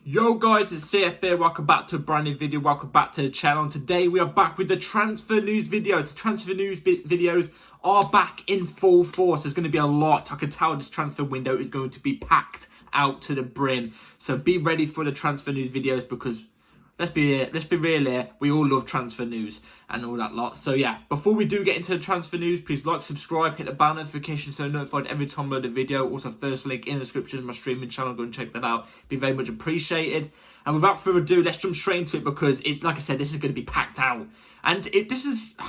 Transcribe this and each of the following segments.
Yo guys, it's CF here. Welcome back to a brand new video. Welcome back to the channel. And today we are back with the transfer news videos. The transfer news videos are back in full force. There's going to be a lot. I can tell this transfer window is going to be packed out to the brim. So be ready for the transfer news videos because let's be real here. We all love transfer news and all that lot. So yeah, before we do get into the transfer news, please like, subscribe, hit the bell notification so you're notified every time I load a video. Also, first link in the description is my streaming channel. Go and check that out. Be very much appreciated. And without further ado, let's jump straight into it because it's like I said, this is going to be packed out. And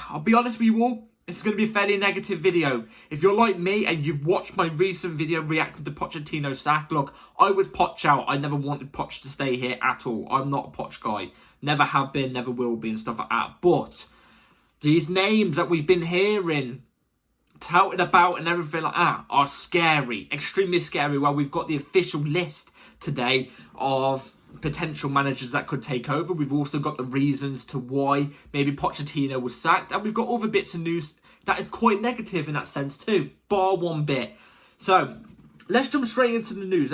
I'll be honest with you all, this is going to be a fairly negative video. If you're like me and you've watched my recent video reacting to Pochettino's sack, look, I was Poch out. I never wanted Poch to stay here at all. I'm not a Poch guy. Never have been, never will be and stuff like that. But these names that we've been hearing, touted about and everything like that are scary. Extremely scary. Well, we've got the official list today of potential managers that could take over. We've also got the reasons to why maybe Pochettino was sacked. And we've got other bits of news that is quite negative in that sense too, bar one bit. So, let's jump straight into the news.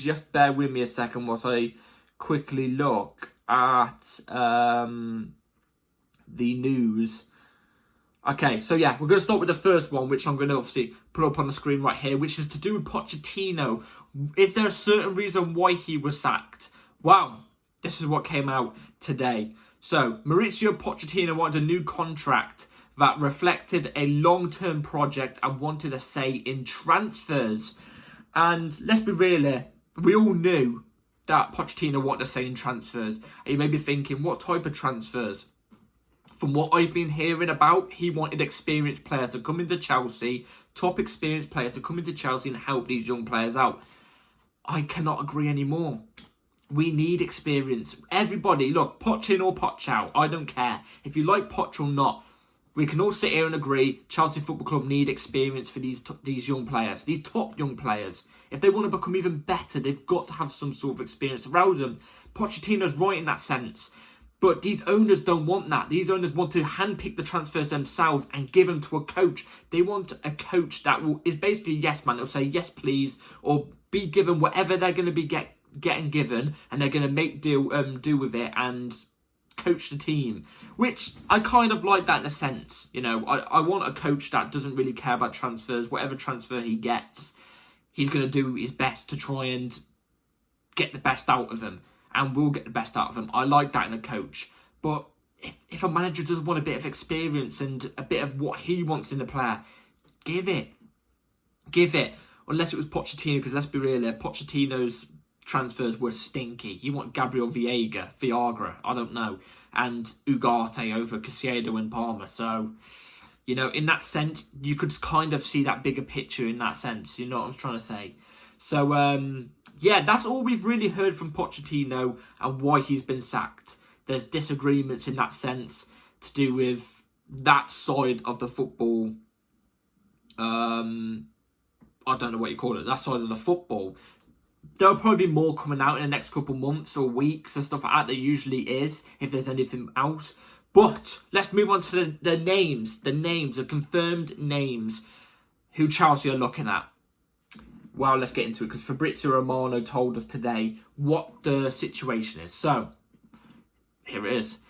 You have to bear with me a second whilst I quickly look at the news. Okay, so yeah, we're going to start with the first one, which I'm going to obviously put up on the screen right here, which is to do with Pochettino. Is there a certain reason why he was sacked? Well, this is what came out today. So, Mauricio Pochettino wanted a new contract that reflected a long-term project and wanted a say in transfers. And let's be real here, we all knew that Pochettino wanted a say in transfers. And you may be thinking, what type of transfers? From what I've been hearing about, he wanted experienced players to come into Chelsea, top experienced players to come into Chelsea and help these young players out. I cannot agree anymore. We need experience. Everybody, look, Poch in or Poch out, I don't care. If you like Poch or not, we can all sit here and agree Chelsea Football Club need experience for these young players, these top young players. If they want to become even better, they've got to have some sort of experience around them. Pochettino's right in that sense. But these owners don't want that. These owners want to handpick the transfers themselves and give them to a coach. They want a coach that is basically yes man. They'll say yes please or be given whatever they're going to be getting given, and they're going to make do with it and coach the team. Which I kind of like that in a sense. You know, I want a coach that doesn't really care about transfers. Whatever transfer he gets, he's going to do his best to try and get the best out of them. And will get the best out of them. I like that in a coach. But if a manager does want a bit of experience and a bit of what he wants in the player, give it. Give it. Unless it was Pochettino, because let's be real here, Pochettino's transfers were stinky. He wanted Gabriel Viagra, I don't know, and Ugarte over Caicedo and Palmer. So, you know, in that sense, you could kind of see that bigger picture in that sense. You know what I'm trying to say? So, yeah, that's all we've really heard from Pochettino and why he's been sacked. There's disagreements in that sense to do with that side of the football. I don't know what you call it. That side of the football. There'll probably be more coming out in the next couple months or weeks and stuff like that. There usually is, if there's anything else. But let's move on to the names. The confirmed names who Chelsea are looking at. Well, let's get into it because Fabrizio Romano told us today what the situation is. So, here it is.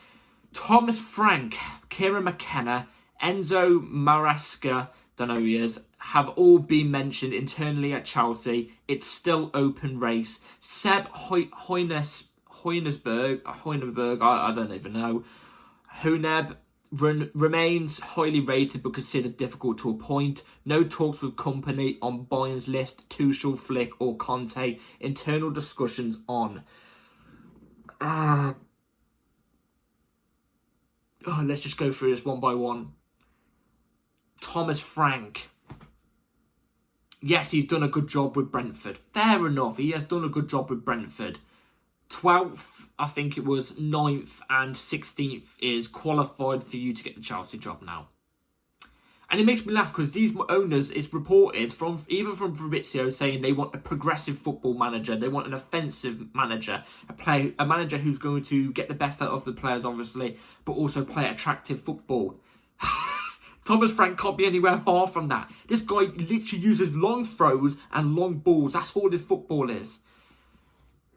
Thomas Frank, Kieran McKenna, Enzo Maresca, don't know who he is, have all been mentioned internally at Chelsea. It's still open race. Seb Hoinesberg, I don't even know. Huneb remains highly rated but considered difficult to appoint. No talks with company on Bayern's list. Tuchel, Flick or Conte. Internal discussions on. Let's just go through this one by one. Thomas Frank. Yes, he's done a good job with Brentford. Fair enough, he has done a good job with Brentford. 12th, I think it was, 9th and 16th is qualified for you to get the Chelsea job now. And it makes me laugh because these owners, it's reported, even from Fabrizio, saying they want a progressive football manager. They want an offensive manager. A manager who's going to get the best out of the players, obviously, but also play attractive football. Thomas Frank can't be anywhere far from that. This guy literally uses long throws and long balls. That's all his football is.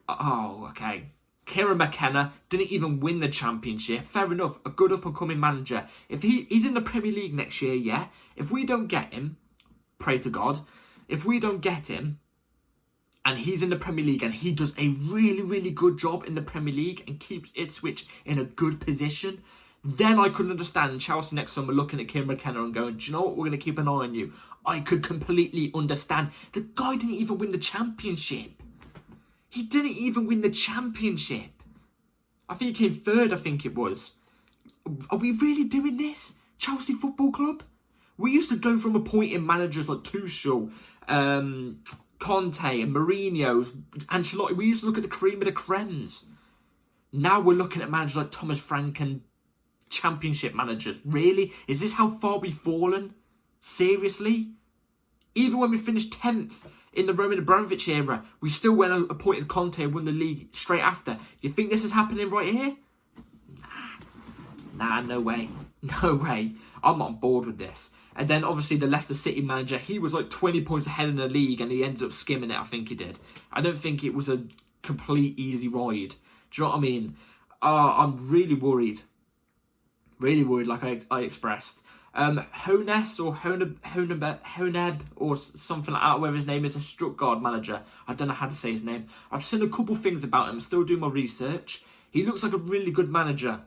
Oh, okay. Kieran McKenna didn't even win the championship. Fair enough, a good up-and-coming manager. If he's in the Premier League next year, yeah. If we don't get him, pray to God. If we don't get him, and he's in the Premier League and he does a really, really good job in the Premier League and keeps Ipswich in a good position, then I could understand Chelsea next summer looking at Kieran McKenna and going, do you know what, we're going to keep an eye on you. I could completely understand. The guy didn't even win the championship. He didn't even win the championship. I think he came third, I think it was. Are we really doing this? Chelsea Football Club? We used to go from appointing managers like Tuchel, Conte and Mourinho's, Ancelotti. We used to look at the cream of the cremes. Now we're looking at managers like Thomas Frank and championship managers. Really? Is this how far we've fallen? Seriously? Even when we finished 10th in the Roman Abramovich era, we still went and appointed Conte and won the league straight after. You think this is happening right here? Nah, no way. No way. I'm not on board with this. And then obviously the Leicester City manager, he was like 20 points ahead in the league and he ended up skimming it, I think he did. I don't think it was a complete easy ride. Do you know what I mean? I'm really worried. Really worried, like I expressed. Hones or Honeb or something like that, whatever his name is, a Stuttgart manager. I don't know how to say his name. I've seen a couple things about him, still doing my research. He looks like a really good manager,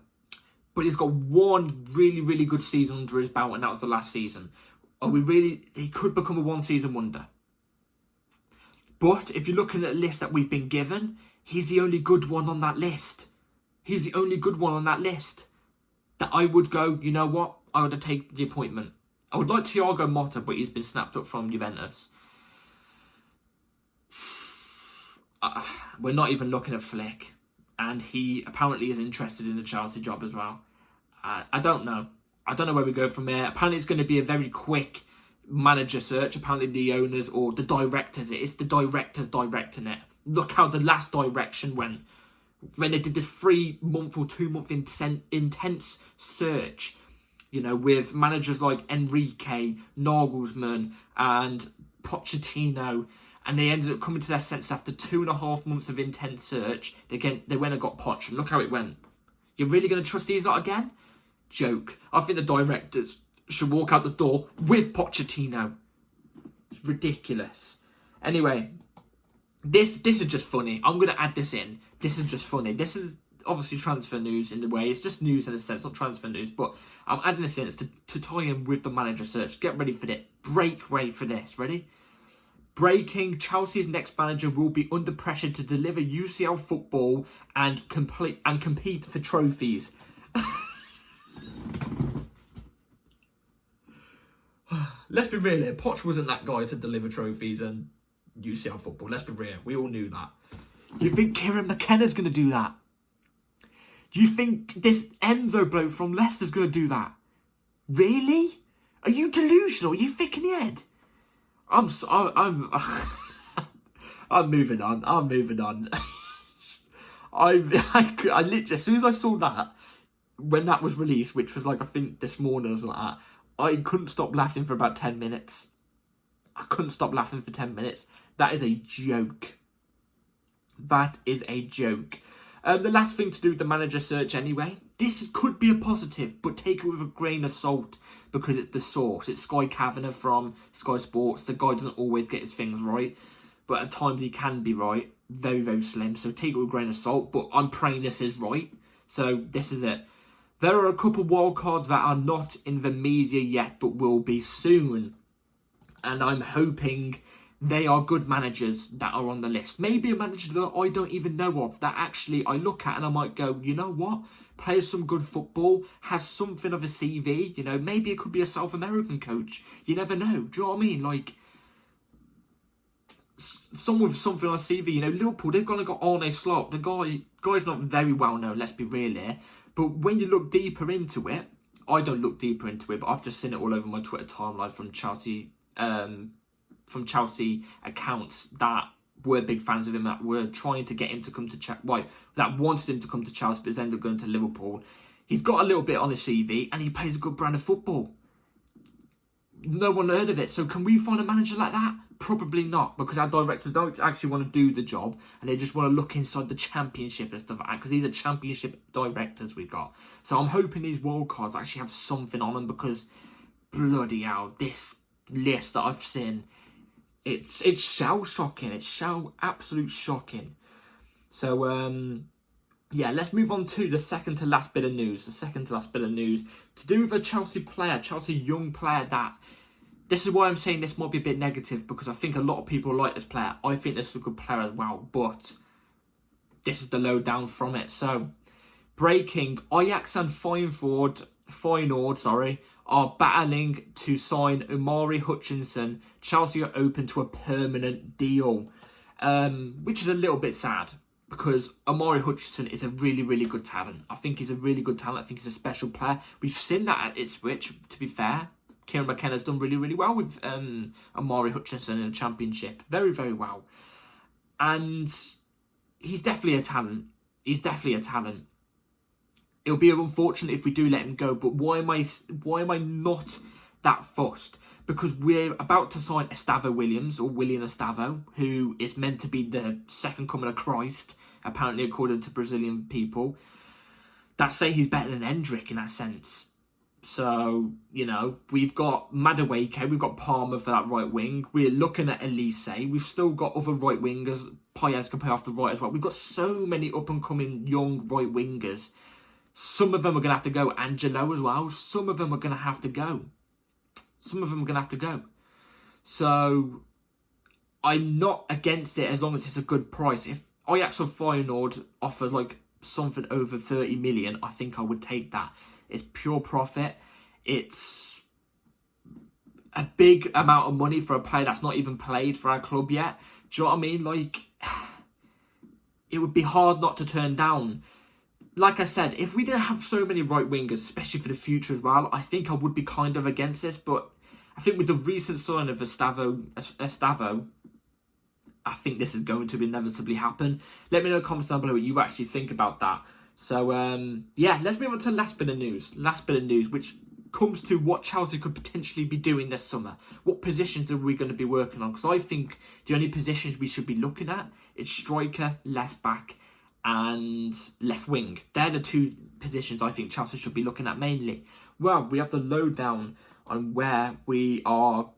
but he's got one really, really good season under his belt, and that was the last season. He could become a one-season wonder. But if you're looking at the list that we've been given, he's the only good one on that list. He's the only good one on that list that I would go, you know what? I would have taken the appointment. I would like Thiago Motta, but he's been snapped up from Juventus. We're not even looking at Flick. And he apparently is interested in the Chelsea job as well. I don't know. I don't know where we go from there. Apparently it's going to be a very quick manager search. Apparently the owners or the directors, it's the directors directing it. Look how the last direction went. When they did this 3-month or 2-month intense search, you know, with managers like Enrique, Nagelsmann and Pochettino, and they ended up coming to their sense after 2.5 months of intense search. They went and got Poch, and look how it went. You're really going to trust these lot again? Joke. I think the directors should walk out the door with Pochettino. It's ridiculous. Anyway, this is just funny. I'm going to add this in. This is just funny. This is obviously transfer news in a way. It's just news in a sense, not transfer news. But I'm adding this in to tie in with the manager search. Get ready for it. Break ready for this. Ready? Breaking, Chelsea's next manager will be under pressure to deliver UCL football and compete for trophies. Let's be real here. Poch wasn't that guy to deliver trophies and UCL football. Let's be real. We all knew that. You think Kieran McKenna's going to do that? Do you think this Enzo bloke from Leicester's going to do that? Really? Are you delusional? Are you thick in the head? I'm moving on. I'm moving on. I literally, as soon as I saw that, when that was released, which was like, I think this morning or something like that, I couldn't stop laughing for about 10 minutes. I couldn't stop laughing for 10 minutes. That is a joke. That is a joke. The last thing to do with the manager search anyway, this could be a positive, but take it with a grain of salt because it's the source. It's Sky Kavanagh from Sky Sports. The guy doesn't always get his things right, but at times he can be right. Very, very slim, so take it with a grain of salt, but I'm praying this is right. So this is it. There are a couple wild cards that are not in the media yet, but will be soon. And I'm hoping they are good managers that are on the list. Maybe a manager that I don't even know of, that actually I look at and I might go, you know what? Plays some good football, has something of a CV, you know, maybe it could be a South American coach. You never know. Do you know what I mean? Like, someone with something on a CV, you know, Liverpool, they've gone and got Arne Slot. The guy's not very well known, let's be real here. But when you look deeper into it, I don't look deeper into it, but I've just seen it all over my Twitter timeline from Chelsea accounts that were big fans of him, that were trying to get him to come to Chelsea, that wanted him to come to Chelsea, but ended up going to Liverpool. He's got a little bit on his CV, and he plays a good brand of football. No one heard of it, so can we find a manager like that? Probably not, because our directors don't actually want to do the job, and they just want to look inside the championship and stuff like that, because these are championship directors we've got. So I'm hoping these wild cards actually have something on them, because bloody hell, this list that I've seen, it's shell-shocking. It's absolute shocking. So, yeah, let's move on to the second to last bit of news. To do with a Chelsea young player that... This is why I'm saying this might be a bit negative, because I think a lot of people like this player. I think this is a good player as well, but this is the lowdown from it. So, breaking, Ajax and Feyenoord, are battling to sign Omari Hutchinson. Chelsea are open to a permanent deal, which is a little bit sad, because Omari Hutchinson is a really, really good talent. I think he's a really good talent. I think he's a special player. We've seen that at Ipswich, to be fair. Kieran McKenna's done really, really well with Omari Hutchinson in the Championship. Very, very well. And he's definitely a talent. It'll be unfortunate if we do let him go, but why am I not that fussed? Because we're about to sign Estavo Williams, or William Estavo, who is meant to be the second coming of Christ, apparently according to Brazilian people, that say he's better than Hendrick in that sense. So, you know, we've got Madueke, we've got Palmer for that right wing. We're looking at Elise. We've still got other right wingers. Paez can play off the right as well. We've got so many up-and-coming young right wingers. Some of them are going to have to go. Angelo as well. Some of them are going to have to go. So, I'm not against it as long as it's a good price. If Ajax or Feyenoord offer like something over 30 million, I think I would take that. It's pure profit. It's a big amount of money for a player that's not even played for our club yet. Do you know what I mean? Like, it would be hard not to turn down. Like I said, if we didn't have so many right wingers, especially for the future as well, I think I would be kind of against this. But I think with the recent sign of Estavo, I think this is going to inevitably happen. Let me know in the comments down below what you actually think about that. So, yeah, let's move on to the last bit of news, which comes to what Chelsea could potentially be doing this summer. What positions are we going to be working on? Because I think the only positions we should be looking at is striker, left back, and left wing. They're the two positions I think Chelsea should be looking at mainly. Well, we have the lowdown on where we are.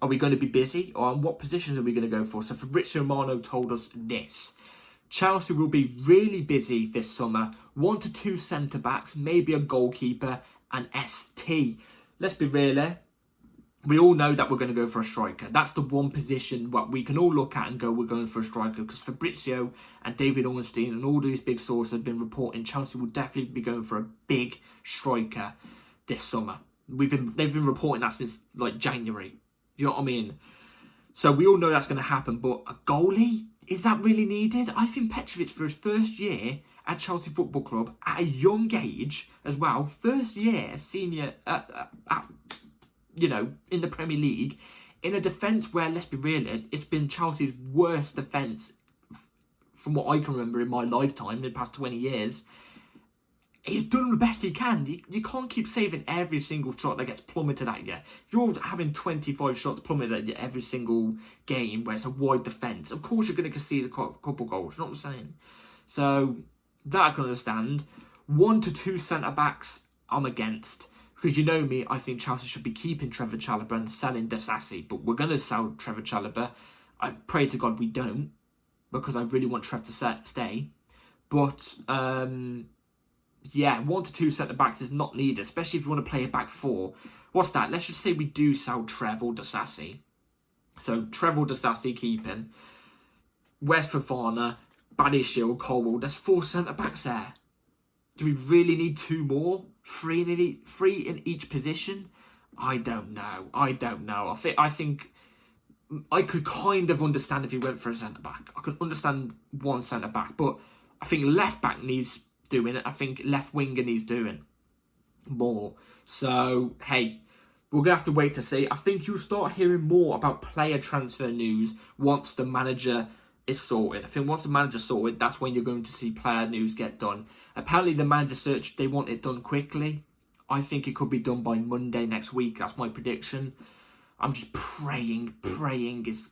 Are we going to be busy? Or on what positions are we going to go for? So Fabrizio Romano told us this. Chelsea will be really busy this summer. 1 to 2 centre-backs, maybe a goalkeeper, and ST. Let's be real here. We all know that we're going to go for a striker. That's the one position what we can all look at and go, we're going for a striker. Because Fabrizio and David Ornstein and all these big sources have been reporting Chelsea will definitely be going for a big striker this summer. They've been reporting that since like January. You know what I mean? So we all know that's going to happen. But a goalie? Is that really needed? I think Petrovic, for his first year at Chelsea Football Club, at a young age as well, first year as senior, you know, in the Premier League, in a defence where, let's be real, it's been Chelsea's worst defence from what I can remember in my lifetime, in the past 20 years. He's done the best he can. You can't keep saving every single shot that gets plummeted at you. If you're having 25 shots plummeted at you every single game where it's a wide defence, of course you're going to concede a couple goals. You know what I'm saying? So, that I can understand. 1 to 2 centre-backs, I'm against. Because you know me, I think Chelsea should be keeping Trevor Chalobah and selling Disasi. But we're going to sell Trevor Chalobah. I pray to God we don't. Because I really want Trev to stay. But, yeah, 1 to 2 centre-backs is not needed, especially if you want to play a back four. What's that? Let's just say we do sell Trev or Disasi. So, Trev or Disasi keeping. West Fofana, Badiashile, Colwell. There's 4 centre-backs there. Do we really need 2 more? 3 in each position? I don't know. I think I could kind of understand if he went for a centre-back. I could understand 1 centre-back, but I think left-back needs doing it. I think left winger needs doing more. So, hey, we're going to have to wait to see. I think you'll start hearing more about player transfer news once the manager is sorted. I think once the manager's sorted, that's when you're going to see player news get done. Apparently, the manager search, they want it done quickly. I think it could be done by Monday next week. That's my prediction. I'm just praying it's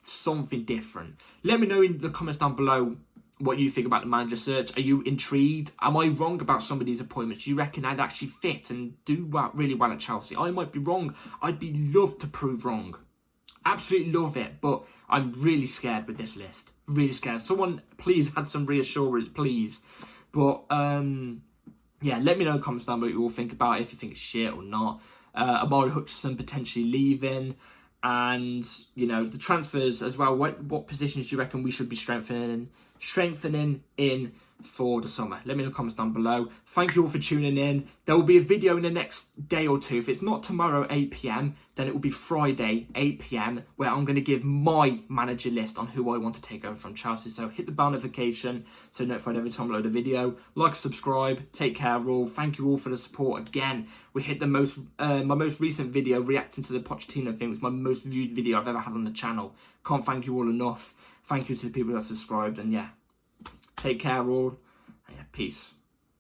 something different. Let me know in the comments down below what you think about the manager search. Are you intrigued? Am I wrong about some of these appointments? Do you reckon I'd actually fit and do really well at Chelsea? I might be wrong. I'd be love to prove wrong. Absolutely love it, but I'm really scared with this list. Really scared. Someone please add some reassurance, please. But yeah, let me know in the comments down below what you all think about it, if you think it's shit or not. Hutchinson potentially leaving, and you know, the transfers as well. What positions do you reckon we should be strengthening in for the summer? Let me know in the comments down below. Thank you all for tuning in. There will be a video in the next day or two. If it's not tomorrow 8 PM, then it will be Friday 8 PM, where I'm going to give my manager list on who I want to take over from Chelsea. So hit the bell notification so you're notified every time I load a video. Like, subscribe. Take care all. Thank you all for the support again. We hit the my most recent video reacting to the Pochettino thing. It was my most viewed video I've ever had on the channel. Can't thank you all enough. Thank you to the people that subscribed, and yeah, take care all, and yeah, peace.